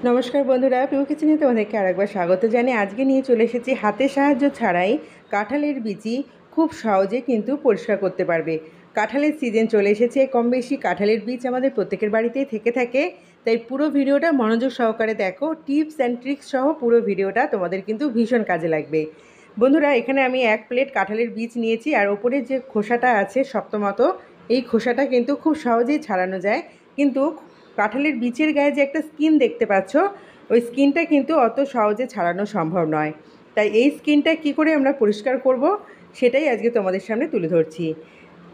নমস্কার বন্ধুরা, পিউ কিচেনে তোমাদেরকে আরেকবার স্বাগত জানিয়ে আজকে নিয়ে চলে এসেছি হাতের সাহায্য ছাড়াই কাঁঠালের বিচি খুব সহজে কিন্তু পরিষ্কার করতে পারবে। কাঁঠালের সিজন চলে এসেছে, কম বেশি কাঁঠালের বীজ আমাদের প্রত্যেকের বাড়িতেই থেকে থাকে। তাই পুরো ভিডিওটা মনোযোগ সহকারে দেখো, টিপস অ্যান্ড ট্রিক্স সহ পুরো ভিডিওটা তোমাদের কিন্তু ভীষণ কাজে লাগবে। বন্ধুরা, এখানে আমি 1 প্লেট কাঁঠালের বীজ নিয়েছি, আর ওপরে যে খোসাটা আছে শক্তমতো, এই খোসাটা কিন্তু খুব সহজেই ছাড়ানো যায়। কিন্তু কাঁঠালের বীজের গায়ে যে একটা স্কিন দেখতে পাচ্ছ, ওই স্কিনটা কিন্তু অত সহজে ছাড়ানো সম্ভব নয়। তাই এই স্কিনটা কি করে আমরা পরিষ্কার করব, সেটাই আজকে তোমাদের সামনে তুলে ধরছি।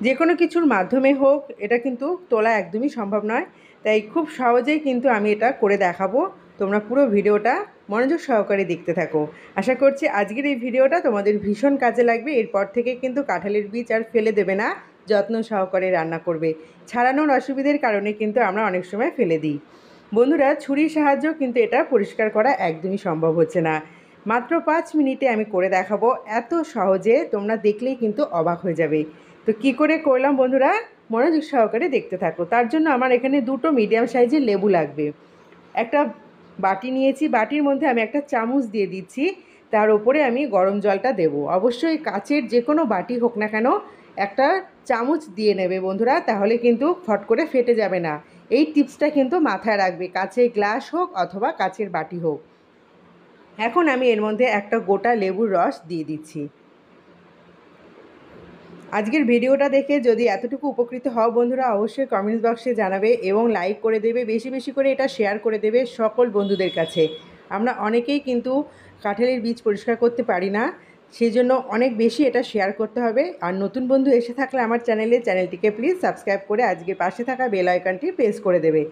যে কোনো কিছুর মাধ্যমে হোক, এটা কিন্তু তোলা একদমই সম্ভব নয়। তাই খুব সহজেই কিন্তু আমি এটা করে দেখাবো। তোমরা পুরো ভিডিওটা মনোযোগ সহকারে দেখতে থাকো। আশা করছি আজকের এই ভিডিওটা তোমাদের ভীষণ কাজে লাগবে। এরপর থেকে কিন্তু কাঁঠালের বীজ আর ফেলে দেবে না, যত্ন সহকারে রান্না করবে। ছাড়ানোর অসুবিধার কারণে কিন্তু আমরা অনেক সময় ফেলে দিই। বন্ধুরা, ছুরির সাহায্যেও কিন্তু এটা পরিষ্কার করা একদমই সম্ভব হচ্ছে না। মাত্র 5 মিনিটে আমি করে দেখাবো, এত সহজে তোমরা দেখলেই কিন্তু অবাক হয়ে যাবে। তো কি করে করলাম বন্ধুরা, মনোযোগ সহকারে দেখতে থাকো। তার জন্য আমার এখানে 2টো মিডিয়াম সাইজের লেবু লাগবে। একটা বাটি নিয়েছি, বাটির মধ্যে আমি একটা চামচ দিয়ে দিচ্ছি, তার উপরে আমি গরম জলটা দেব। অবশ্যই কাচের যে কোনো বাটি হোক না কেন, একটা চামচ দিয়ে নেবে বন্ধুরা, তাহলে কিন্তু ফট করে ফেটে যাবে না। এই টিপসটা কিন্তু মাথায় রাখবে, কাচের গ্লাস হোক অথবা কাচের বাটি হোক। এখন আমি এর মধ্যে একটা গোটা লেবুর রস দিয়ে দিচ্ছি। আজকের ভিডিওটা দেখে যদি এতটুকু উপকৃত হও বন্ধুরা, অবশ্যই কমেন্টস বক্সে জানাবে এবং লাইক করে দেবে, বেশি বেশি করে এটা শেয়ার করে দেবে সকল বন্ধুদের কাছে। আমরা অনেকেই কিন্তু কাঁঠালের বীজ পরিষ্কার করতে পারি না, সেই জন্য অনেক বেশি এটা শেয়ার করতে হবে। আর নতুন বন্ধু এসে থাকলে আমার চ্যানেলটিকে প্লিজ সাবস্ক্রাইব করে আজকে পাশে থাকা বেল আইকনটি প্রেস করে দেবে।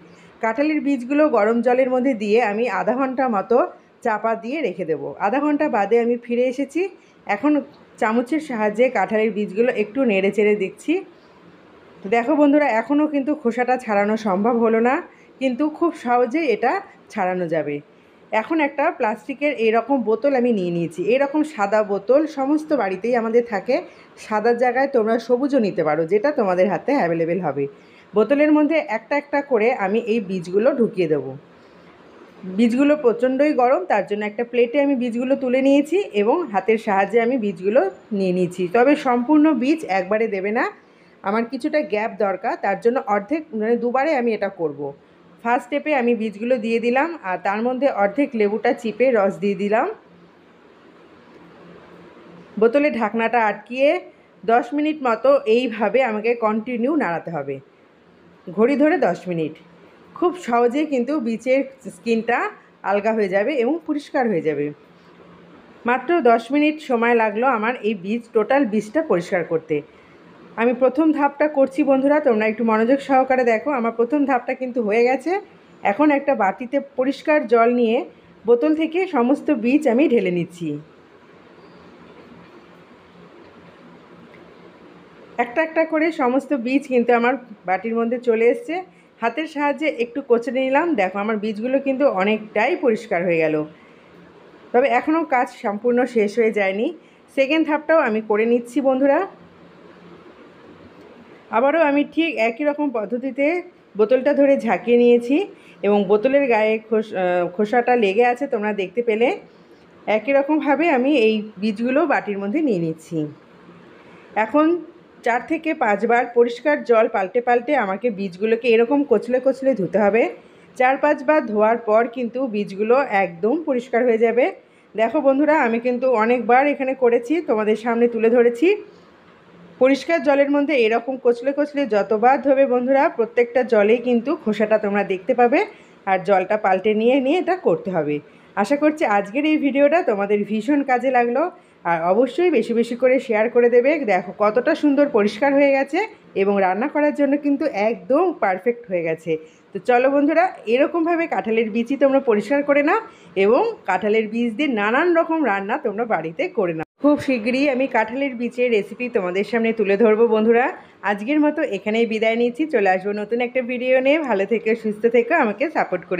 কাঁঠালের বীজগুলো গরম জলের মধ্যে দিয়ে আমি আধা ঘন্টা মতো চাপা দিয়ে রেখে দেবো। আধা ঘন্টা বাদে আমি ফিরে এসেছি। এখন চামচের সাহায্যে কাঁঠালের বীজগুলো একটু নেড়ে চেড়ে দিচ্ছি। দেখো বন্ধুরা, এখনও কিন্তু খোসাটা ছাড়ানো সম্ভব হলো না, কিন্তু খুব সহজেই এটা ছাড়ানো যাবে। এখন একটা প্লাস্টিকের এরকম বোতল আমি নিয়ে নিয়েছি। এরকম সাদা বোতল সমস্ত বাড়িতেই আমাদের থাকে। সাদার জায়গায় তোমরা সবুজও নিতে পারো, যেটা তোমাদের হাতে অ্যাভেলেবেল হবে। বোতলের মধ্যে একটা একটা করে আমি এই বীজগুলো ঢুকিয়ে দেবো। বীজগুলো প্রচণ্ডই গরম, তার জন্য একটা প্লেটে আমি বীজগুলো তুলে নিয়েছি এবং হাতের সাহায্যে আমি বীজগুলো নিয়ে নিয়েছি। তবে সম্পূর্ণ বীজ একবারে দেবে না, আমার কিছুটা গ্যাপ দরকার, তার জন্য অর্ধেক, মানে দুবারে আমি এটা করব। ফার্স্ট স্টেপে আমি বীজগুলো দিয়ে দিলাম, আর তার মধ্যে অর্ধেক লেবুটা চিপে রস দিয়ে দিলাম। বোতলে ঢাকনাটা আটকিয়ে 10 মিনিট মতো এইভাবে আমাকে কন্টিনিউ নাড়াতে হবে, ঘড়ি ধরে 10 মিনিট। খুব সহজেই কিন্তু বীজের স্কিনটা আলগা হয়ে যাবে এবং পরিষ্কার হয়ে যাবে। মাত্র 10 মিনিট সময় লাগলো আমার এই টোটাল বীজটা পরিষ্কার করতে। আমি প্রথম ধাপটা করছি বন্ধুরা, তোমরা একটু মনোযোগ সহকারে দেখো। আমার প্রথম ধাপটা কিন্তু হয়ে গেছে। এখন একটা বাটিতে পরিষ্কার জল নিয়ে বোতল থেকে সমস্ত বীজ আমি ঢেলে নিচ্ছি। একটা একটা করে সমস্ত বীজ কিন্তু আমার বাটির মধ্যে চলে এসছে। হাতের সাহায্যে একটু কচলে নিলাম। দেখো, আমার বীজগুলো কিন্তু অনেকটাই পরিষ্কার হয়ে গেল। তবে এখনও কাজ সম্পূর্ণ শেষ হয়ে যায়নি। সেকেন্ড ধাপটাও আমি করে নিচ্ছি বন্ধুরা। আবারও আমি ঠিক একই রকম পদ্ধতিতে বোতলটা ধরে ঝাঁকিয়ে নিয়েছি এবং বোতলের গায়ে খোসাটা লেগে আছে, তোমরা দেখতে পেলে। একই রকমভাবে আমি এই বীজগুলো বাটির মধ্যে নিয়ে নিচ্ছি। এখন 4 থেকে 5 বার পরিষ্কার জল পাল্টে পাল্টে আমাকে বীজগুলোকে এরকম কচলে কচলে ধুতে হবে। 4-5 বার ধোয়ার পর কিন্তু বীজগুলো একদম পরিষ্কার হয়ে যাবে। দেখো বন্ধুরা, আমি কিন্তু অনেকবার এখানে করেছি, তোমাদের সামনে তুলে ধরেছি। পরিষ্কার জলের মধ্যে এরকম কচলে কচলে যতবার ধোবে বন্ধুরা, প্রত্যেকটা জলেই কিন্তু খোসাটা তোমরা দেখতে পাবে। আর জলটা পাল্টে নিয়ে নিয়ে এটা করতে হবে। আশা করছি আজকের এই ভিডিওটা তোমাদের ভীষণ কাজে লাগলো। আর অবশ্যই বেশি বেশি করে শেয়ার করে দেবে। দেখো কতটা সুন্দর পরিষ্কার হয়ে গেছে এবং রান্না করার জন্য কিন্তু একদম পারফেক্ট হয়ে গেছে। তো চলো বন্ধুরা, এরকমভাবে কাঁঠালের বীজই তোমরা পরিষ্কার করে নাও এবং কাঁঠালের বীজ দিয়ে নানান রকম রান্না তোমরা বাড়িতে করে নাও। খুব শীঘ্রই আমি কাঁঠালের বীজের রেসিপি তোমাদের সামনে তুলে ধরবো বন্ধুরা। আজকের মতো এখানেই বিদায় নিচ্ছি। চলে আসবো নতুন একটা ভিডিও নিয়ে। ভালো থেকো, সুস্থ থেকো, আমাকে সাপোর্ট করে